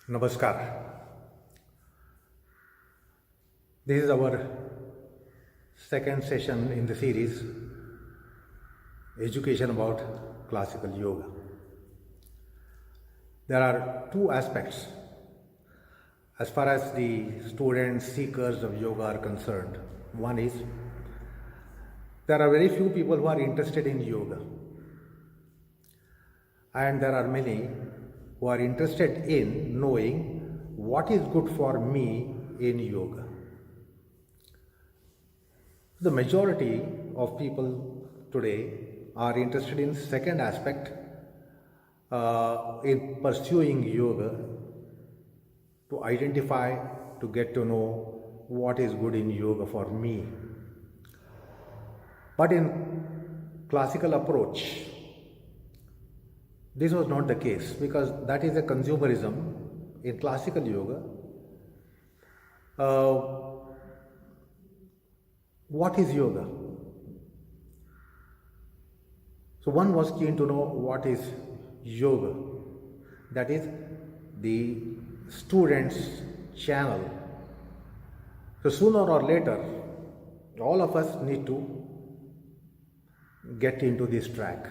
Namaskar. This is our second session in the series Education about Classical Yoga. There are two aspects as far as the students, seekers of yoga are concerned. One is there are very few people who are interested in yoga, and there are many who are interested in knowing what is good for me in yoga. The majority of people today are interested in second aspect, in pursuing yoga, to identify, to get to know what is good in yoga for me. But in classical approach, this was not the case, because that is a consumerism in classical yoga. What is yoga? So one was keen to know what is yoga. That is the student's channel. So sooner or later, all of us need to get into this track.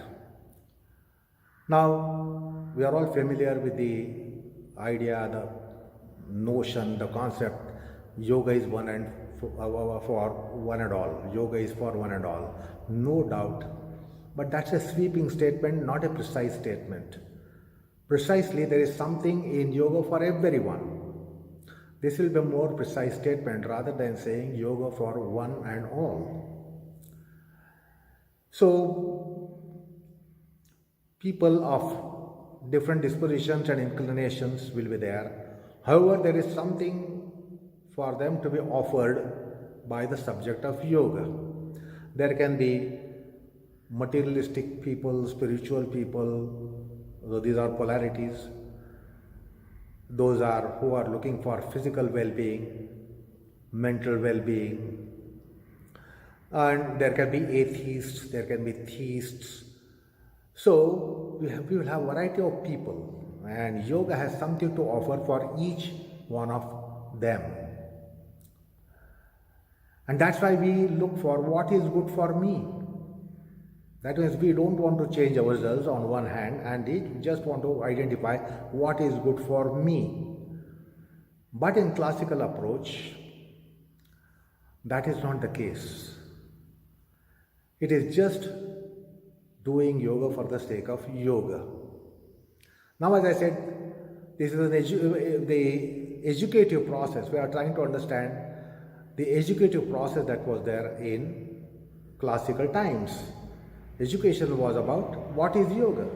Now, we are all familiar with the idea, the notion, the concept, yoga is one and for one and all. Yoga is for one and all. No doubt. But that's a sweeping statement, not a precise statement. Precisely, there is something in yoga for everyone. This will be a more precise statement rather than saying yoga for one and all. So, people of different dispositions and inclinations will be there. However, there is something for them to be offered by the subject of yoga. There can be materialistic people, spiritual people, so these are polarities. Those are who are looking for physical well-being, mental well-being, and there can be atheists, there can be theists. So we will have a variety of people, and yoga has something to offer for each one of them. And that's why we look for what is good for me. That means we don't want to change ourselves on one hand, and we just want to identify what is good for me. But in classical approach, that is not the case. It is just doing yoga for the sake of yoga. Now, as I said, this is the educative process. We are trying to understand the educative process that was there in classical times. Education was about what is yoga,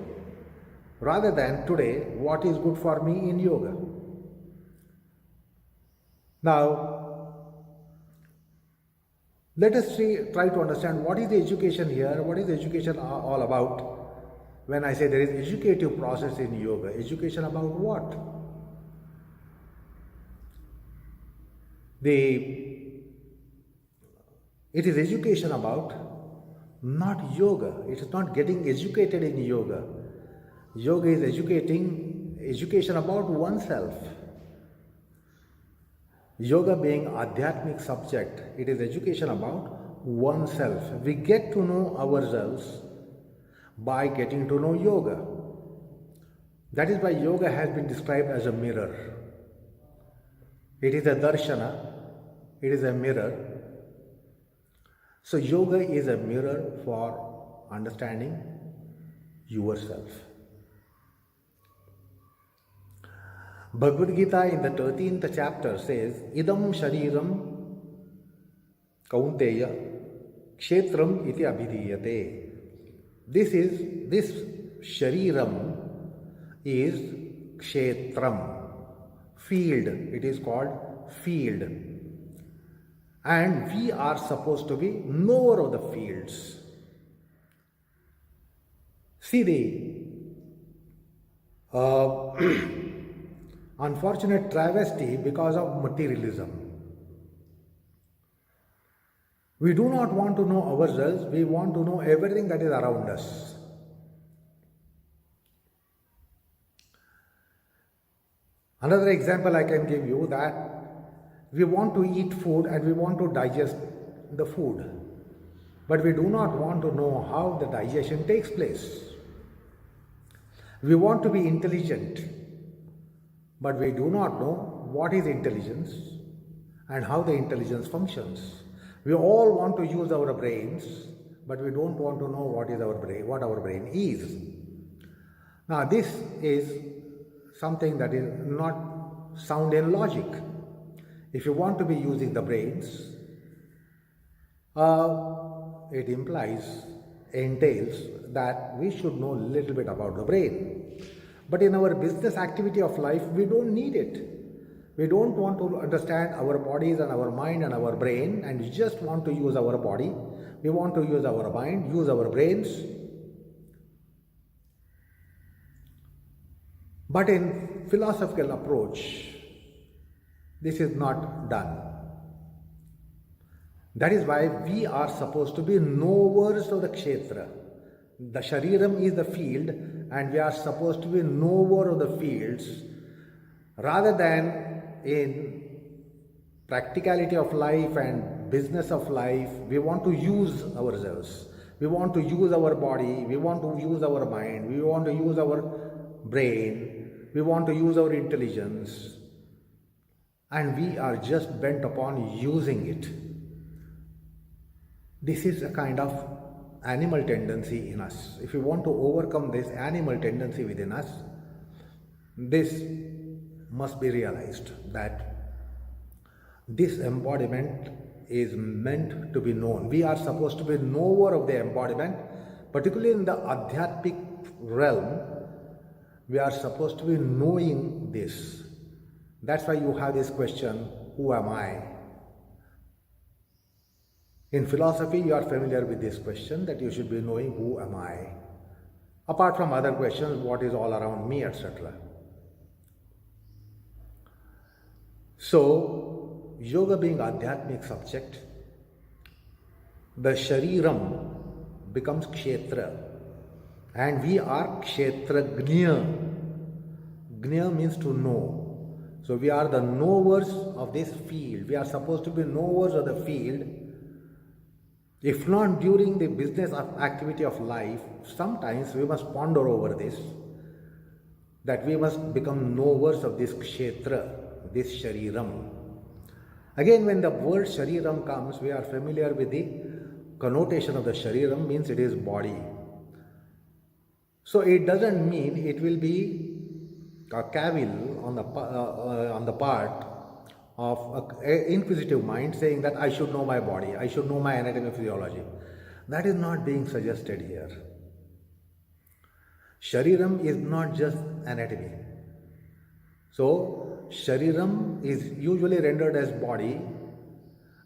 rather than today, what is good for me in yoga. Now, let us try to understand what is the education here, what is the education all about. When I say there is educative process in yoga, education about what? It is education about not yoga. It is not getting educated in yoga. Yoga is education about oneself. Yoga being adhyatmic subject, it is education about oneself. We get to know ourselves by getting to know yoga. That is why yoga has been described as a mirror. It is a darshana, it is a mirror. So yoga is a mirror for understanding yourself. Bhagavad Gita in the 13th chapter says, Idam shariram kaunteya kshetram iti abhidhiyate. This shariram is kshetram, field. It is called field. And we are supposed to be knower of the fields. See the unfortunate travesty because of materialism. We do not want to know ourselves, we want to know everything that is around us. Another example I can give you that we want to eat food and we want to digest the food, but we do not want to know how the digestion takes place. We want to be intelligent, but we do not know what is intelligence and how the intelligence functions. We all want to use our brains, but we don't want to know what our brain is. Now, this is something that is not sound in logic. If you want to be using the brains, it entails that we should know a little bit about the brain. But in our business activity of life, we don't need it. We don't want to understand our bodies and our mind and our brain, and we just want to use our body. We want to use our mind, use our brains. But in philosophical approach, this is not done. That is why we are supposed to be knowers of the kshetra. The shariram is the field, and we are supposed to be knower of the fields, rather than in practicality of life and business of life. We want to use ourselves. We want to use our body. We want to use our mind. We want to use our brain. We want to use our intelligence. And we are just bent upon using it. This is a kind of animal tendency in us. If we want to overcome this animal tendency within us, this must be realized, that this embodiment is meant to be known. We are supposed to be knower of the embodiment, particularly in the Adhyatmic realm. We are supposed to be knowing this. That's why you have this question, who am I? In philosophy, you are familiar with this question, that you should be knowing who am I. Apart from other questions, what is all around me, etc. So, yoga being Adhyatmic subject, the shariram becomes kshetra, and we are kshetragnya. Gnya means to know. So we are the knowers of this field. We are supposed to be knowers of the field. If not during the business activity of life, sometimes we must ponder over this, that we must become knowers of this kshetra, this shariram. Again, when the word shariram comes, we are familiar with the connotation of the shariram, means it is body. So it doesn't mean it will be a cavil on the part of an inquisitive mind saying that I should know my body, I should know my anatomy, physiology. That is not being suggested here. Shariram is not just anatomy. So, shariram is usually rendered as body,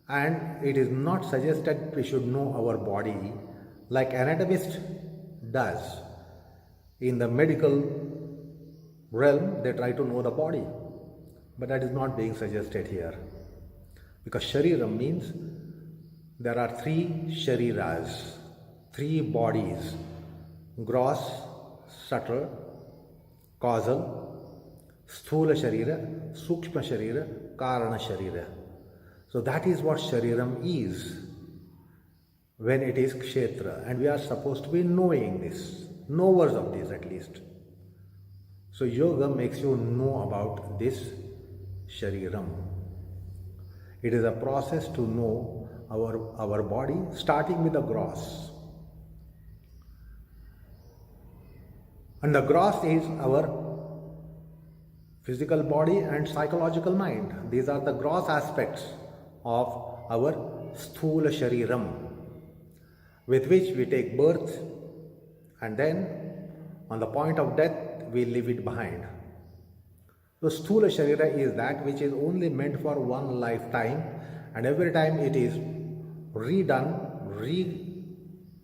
and it is not suggested we should know our body like anatomist does. In the medical realm, they try to know the body, but that is not being suggested here, because shariram means there are three shariras, three bodies: gross, subtle, causal, sthula sharira, sukshma sharira, karana sharira. So that is what shariram is when it is kshetra, and we are supposed to be knowing this, knowers of this at least. So yoga makes you know about this shariram. It is a process to know our body, starting with the gross. And the gross is our physical body and psychological mind. These are the gross aspects of our sthula shariram, with which we take birth, and then on the point of death, we leave it behind. So sthula sharira is that which is only meant for one lifetime, and every time it is redone,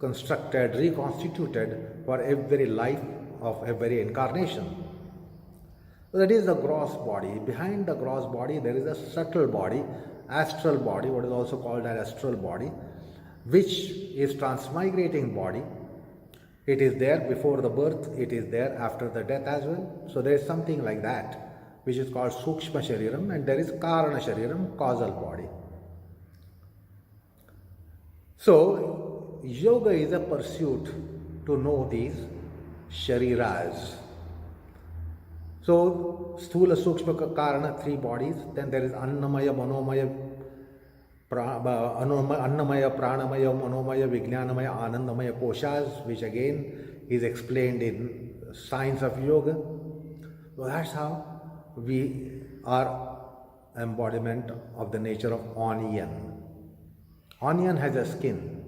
reconstructed, reconstituted for every life of every incarnation. So that is the gross body. Behind the gross body there is a subtle body, astral body, what is also called an astral body, which is transmigrating body. It is there before the birth, it is there after the death as well. So there is something like that. which is called Sukshma Shariram, and there is Karana Shariram, causal body. So, yoga is a pursuit to know these shariras. So, Sthula, Sukshma, Karana, three bodies. Then there is Annamaya, Manomaya, Annamaya, Pranamaya, Manomaya, Vijnanamaya, Anandamaya koshas, which again is explained in Science of Yoga. So that's how we are embodiment of the nature of onion. Onion has a skin.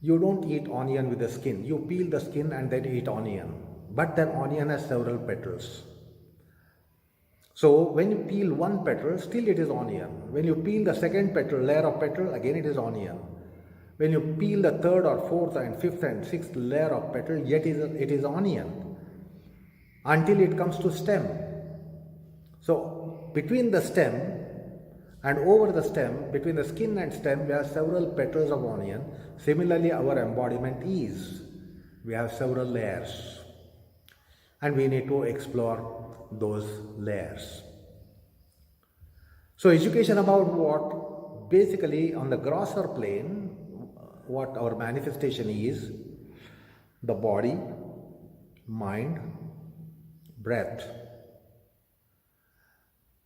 You don't eat onion with the skin. You peel the skin and then eat onion. But that onion has several petals. So when you peel one petal, still it is onion. When you peel the second petal, layer of petal, again it is onion. When you peel the third or fourth and fifth and sixth layer of petal, yet it is onion. Until it comes to stem. So between the stem and over the stem, between the skin and stem, we have several petals of onion. Similarly, our embodiment is. We have several layers. And we need to explore those layers. So education about what? Basically, on the grosser plane, what our manifestation is, the body, mind, breath.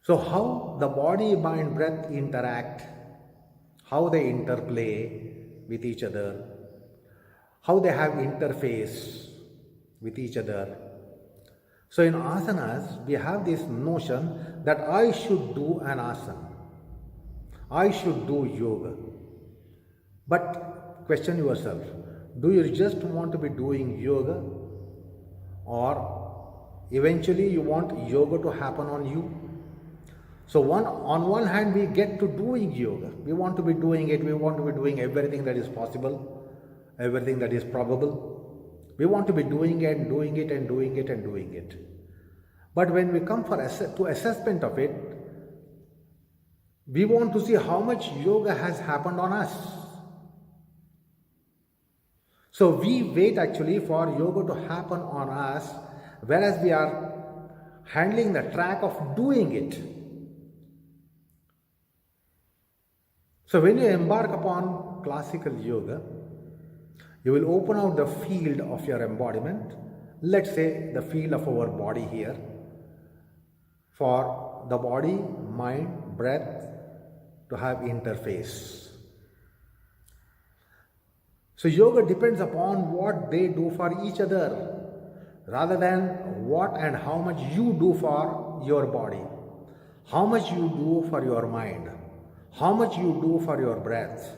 So how the body, mind, breath interact, how they interplay with each other, how they have interface with each other. So in asanas, we have this notion that I should do an asana. I should do yoga. But question yourself, do you just want to be doing yoga, or eventually you want yoga to happen on you? So on one hand, we get to doing yoga. We want to be doing it. We want to be doing everything that is possible, everything that is probable. We want to be doing it and doing it and doing it and doing it. But when we come to assessment of it, we want to see how much yoga has happened on us. So we wait actually for yoga to happen on us, whereas we are handling the track of doing it. So when you embark upon classical yoga, you will open out the field of your embodiment, let's say the field of our body here, for the body, mind, breath to have interface. So yoga depends upon what they do for each other, rather than what and how much you do for your body, how much you do for your mind, how much you do for your breath.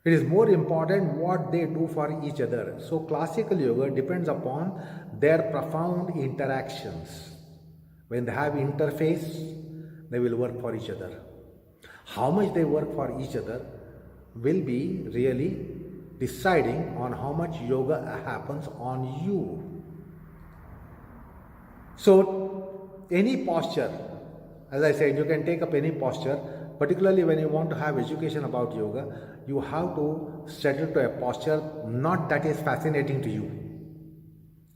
It is more important what they do for each other. So classical yoga depends upon their profound interactions. When they have interface, they will work for each other. How much they work for each other will be really deciding on how much yoga happens on you. So any posture, as I said, you can take up any posture, particularly when you want to have education about yoga, you have to settle to a posture not that is fascinating to you.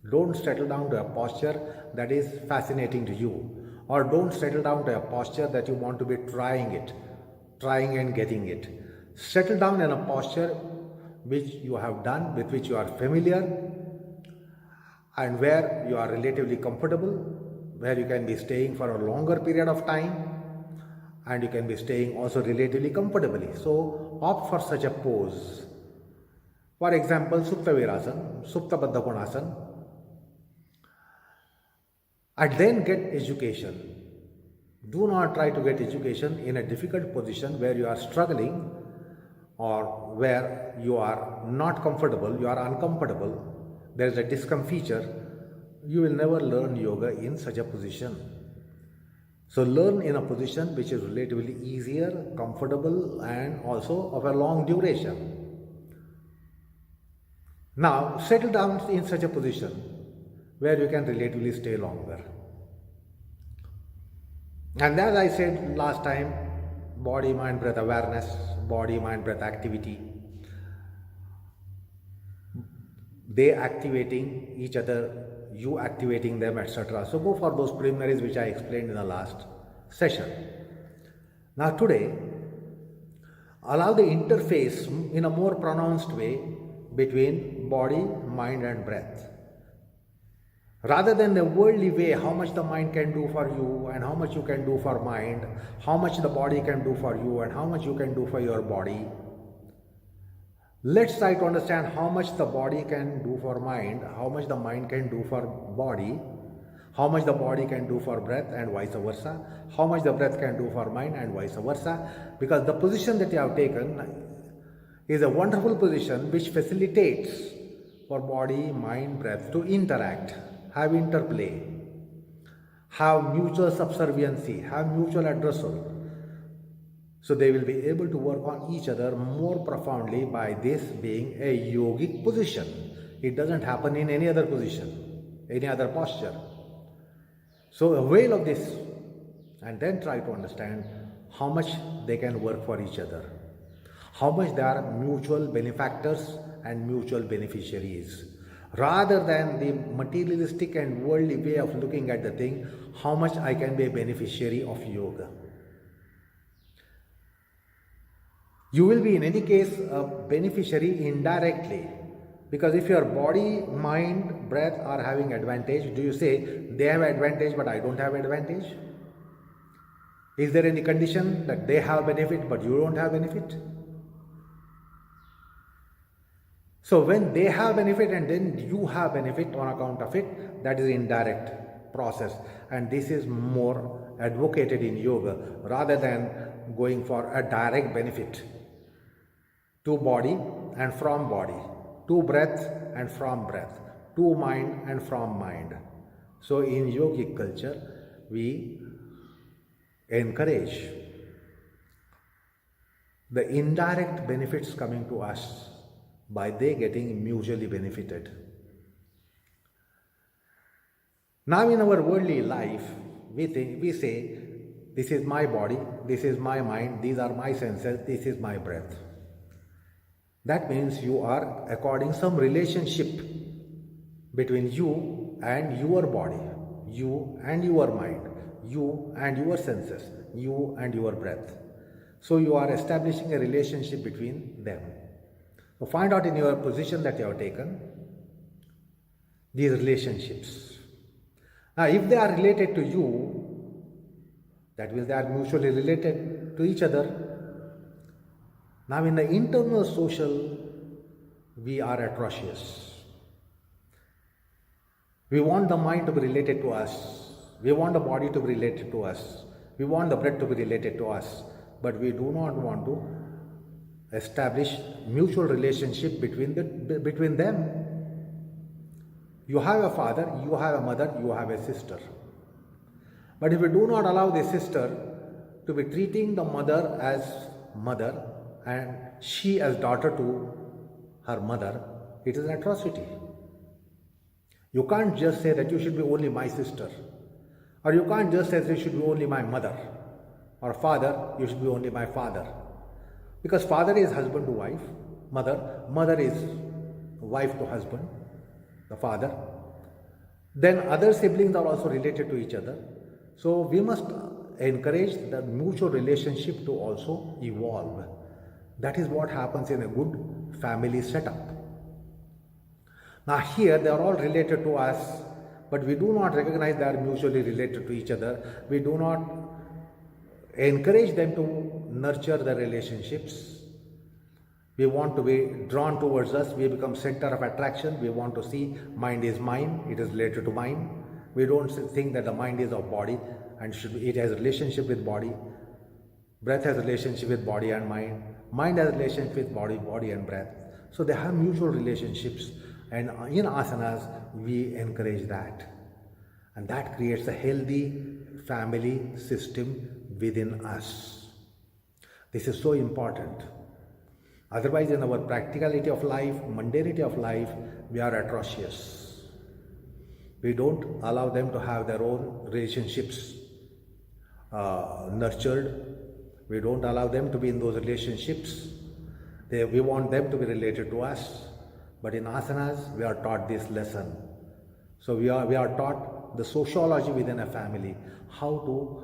Don't settle down to a posture that is fascinating to you, or don't settle down to a posture that you want to be trying and getting it. Settle down in a posture which you have done, with which you are familiar, and where you are relatively comfortable, where you can be staying for a longer period of time, and you can be staying also relatively comfortably. So opt for such a pose. For example, Supta Virasana, Supta Baddha Konasana, and then get education. Do not try to get education in a difficult position where you are struggling or where you are not comfortable, you are uncomfortable, there is a discomfiture. You will never learn yoga in such a position. So learn in a position which is relatively easier, comfortable, and also of a long duration. Now settle down in such a position where you can relatively stay longer. And as I said last time, body, mind, breath awareness, body, mind, breath activity, they activating each other, you activating them, etc. So go for those preliminaries which I explained in the last session. Now today, allow the interface in a more pronounced way between body, mind and breath. Rather than the worldly way, how much the mind can do for you and how much you can do for mind, how much the body can do for you and how much you can do for your body. Let's try to understand how much the body can do for mind, how much the mind can do for body, how much the body can do for breath and vice versa, how much the breath can do for mind and vice versa. Because the position that you have taken is a wonderful position which facilitates for body, mind, breath to interact, have interplay, have mutual subserviency, have mutual addressal. So they will be able to work on each other more profoundly by this being a yogic position. It doesn't happen in any other position, any other posture. So avail of this and then try to understand how much they can work for each other, how much they are mutual benefactors and mutual beneficiaries. Rather than the materialistic and worldly way of looking at the thing, how much I can be a beneficiary of yoga. You will be in any case a beneficiary indirectly, because if your body, mind, breath are having advantage, do you say they have advantage but I don't have advantage? Is there any condition that they have benefit but you don't have benefit? So when they have benefit and then you have benefit on account of it, that is indirect process, and this is more advocated in yoga rather than going for a direct benefit to body and from body, to breath and from breath, to mind and from mind. So in yogic culture, we encourage the indirect benefits coming to us by they getting mutually benefited. Now in our worldly life, we say, this is my body, this is my mind, these are my senses, this is my breath. That means you are according some relationship between you and your body, you and your mind, you and your senses, you and your breath. So you are establishing a relationship between them. So find out in your position that you have taken these relationships. Now if they are related to you, that means they are mutually related to each other. Now in the internal social, we are atrocious. We want the mind to be related to us. We want the body to be related to us. We want the breath to be related to us. But we do not want to establish mutual relationship between them. You have a father, you have a mother, you have a sister. But if we do not allow the sister to be treating the mother as mother and she as daughter to her mother, it is an atrocity. You can't just say that you should be only my sister, or you can't just say that you should be only my mother, or father, you should be only my father. Because father is husband to wife, mother is wife to husband, the father. Then other siblings are also related to each other. So we must encourage the mutual relationship to also evolve. That is what happens in a good family setup. Now here they are all related to us, but we do not recognize they are mutually related to each other. We do not encourage them to nurture the relationships. We want to be drawn towards us. We become center of attraction. We want to see mind is mine. It is related to mind. We don't think that the mind is of body and it has a relationship with body. Breath has a relationship with body and mind. Mind has a relationship with body and breath. So they have mutual relationships, and in asanas we encourage that. And that creates a healthy family system within us. This is so important. Otherwise, in our practicality of life, mundanity of life, we are atrocious. We don't allow them to have their own relationships nurtured. We don't allow them to be in those relationships. We want them to be related to us. But in asanas, we are taught this lesson. So we are taught the sociology within a family, how to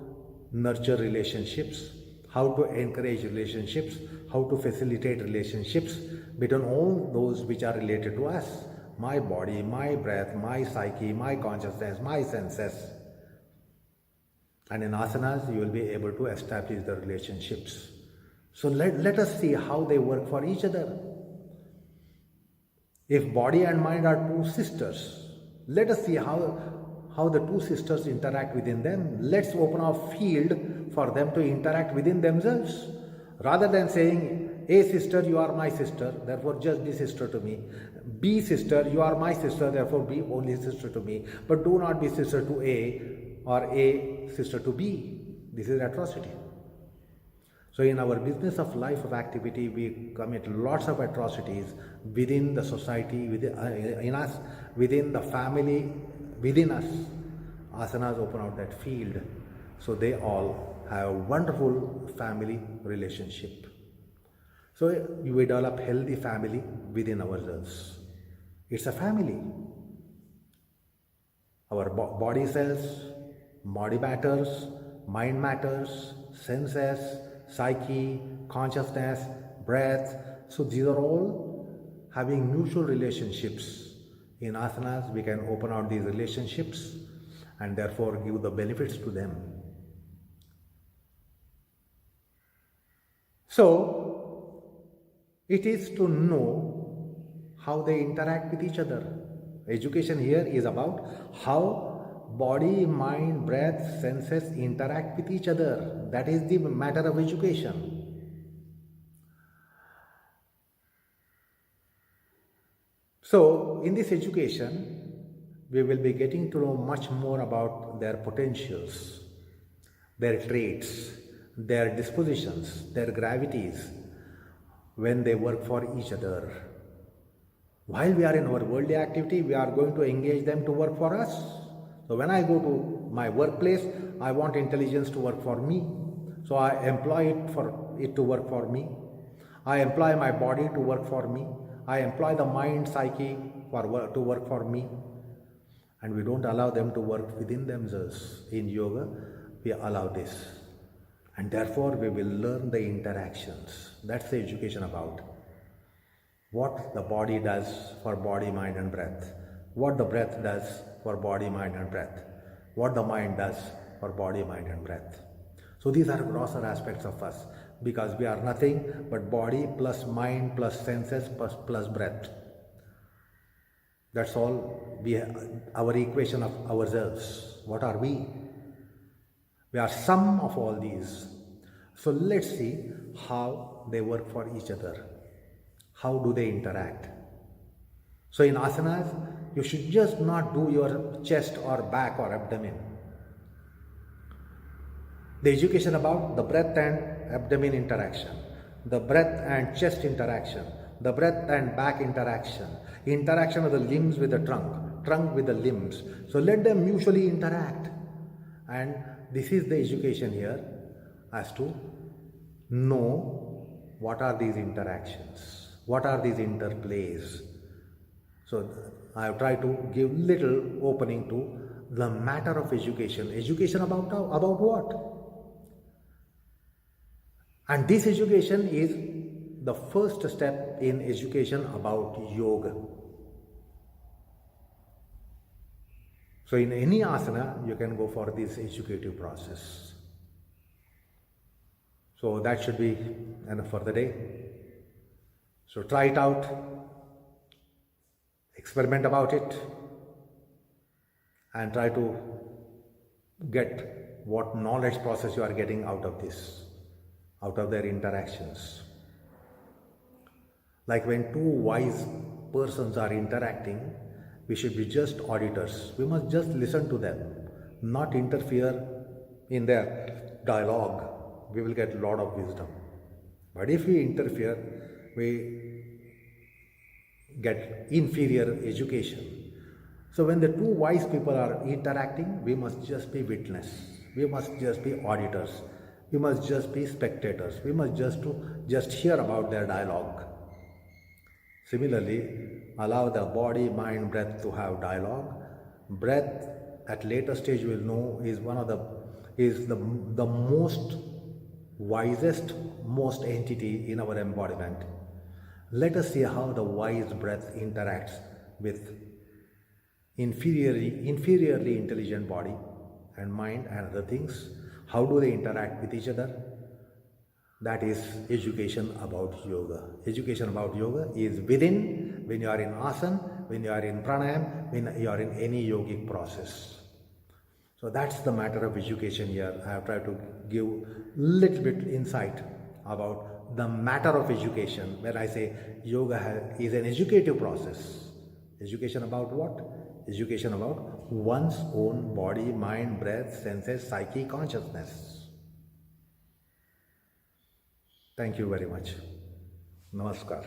nurture relationships, how to encourage relationships, how to facilitate relationships between all those which are related to us. My body, my breath, my psyche, my consciousness, my senses. And in asanas, you will be able to establish the relationships. So let us see how they work for each other. If body and mind are two sisters, let us see how the two sisters interact within them. Let's open a field for them to interact within themselves. Rather than saying, A sister, you are my sister, therefore just be sister to me. B sister, you are my sister, therefore be only sister to me. But do not be sister to A or A sister to B. This is atrocity. So in our business of life of activity, we commit lots of atrocities within the society, in us, within the family, within us. Asanas open out that field. So they all have a wonderful family relationship. So we develop healthy family within ourselves. It's a family. Our body cells, body matters, mind matters, senses, psyche, consciousness, breath. So these are all having mutual relationships. In asanas, we can open out these relationships and therefore give the benefits to them. So, it is to know how they interact with each other. Education here is about how body, mind, breath, senses interact with each other. That is the matter of education. So, in this education, we will be getting to know much more about their potentials, their traits, their dispositions, their gravities, when they work for each other. While we are in our worldly activity, we are going to engage them to work for us. So when I go to my workplace, I want intelligence to work for me. So I employ it to work for me. I employ my body to work for me. I employ the mind, psyche to work for me. And we don't allow them to work within themselves. In yoga, we allow this. And therefore, we will learn the interactions. That's the education about. What the body does for body, mind and breath. What the breath does for body, mind and breath. What the mind does for body, mind and breath. So these are grosser aspects of us, because we are nothing but body plus mind plus senses plus breath. That's all our equation of ourselves. What are we? We are sum of all these. So let's see how they work for each other. How do they interact? So in asanas, you should just not do your chest or back or abdomen. The education about the breath and abdomen interaction, the breath and chest interaction, the breath and back interaction, interaction of the limbs with the trunk with the limbs. So let them mutually interact. And this is the education here, as to know what are these interactions, what are these interplays. So I have tried to give little opening to the matter of education. Education about what? And this education is the first step in education about yoga. So in any asana, you can go for this educative process. So that should be enough for the day. So try it out, experiment about it, and try to get what knowledge process you are getting out of this, out of their interactions. Like when two wise persons are interacting, we should be just auditors. We must just listen to them, not interfere in their dialogue. We will get a lot of wisdom. But if we interfere, we get inferior education. So when the two wise people are interacting, we must just be witness. We must just be auditors. We must just be spectators. We must just hear about their dialogue. Similarly, allow the body, mind, breath to have dialogue, Breath, at later stage we'll know, is the most wisest, most entity in our embodiment. Let us see how the wise breath interacts with inferiorly intelligent body and mind and other things. How do they interact with each other? That is education about yoga. Education about yoga is within, when you are in asana, when you are in pranayam, when you are in any yogic process. So that's the matter of education here. I have tried to give little bit insight about the matter of education. When I say yoga is an educative process. Education about what? Education about one's own body, mind, breath, senses, psyche, consciousness. Thank you very much. Namaskar.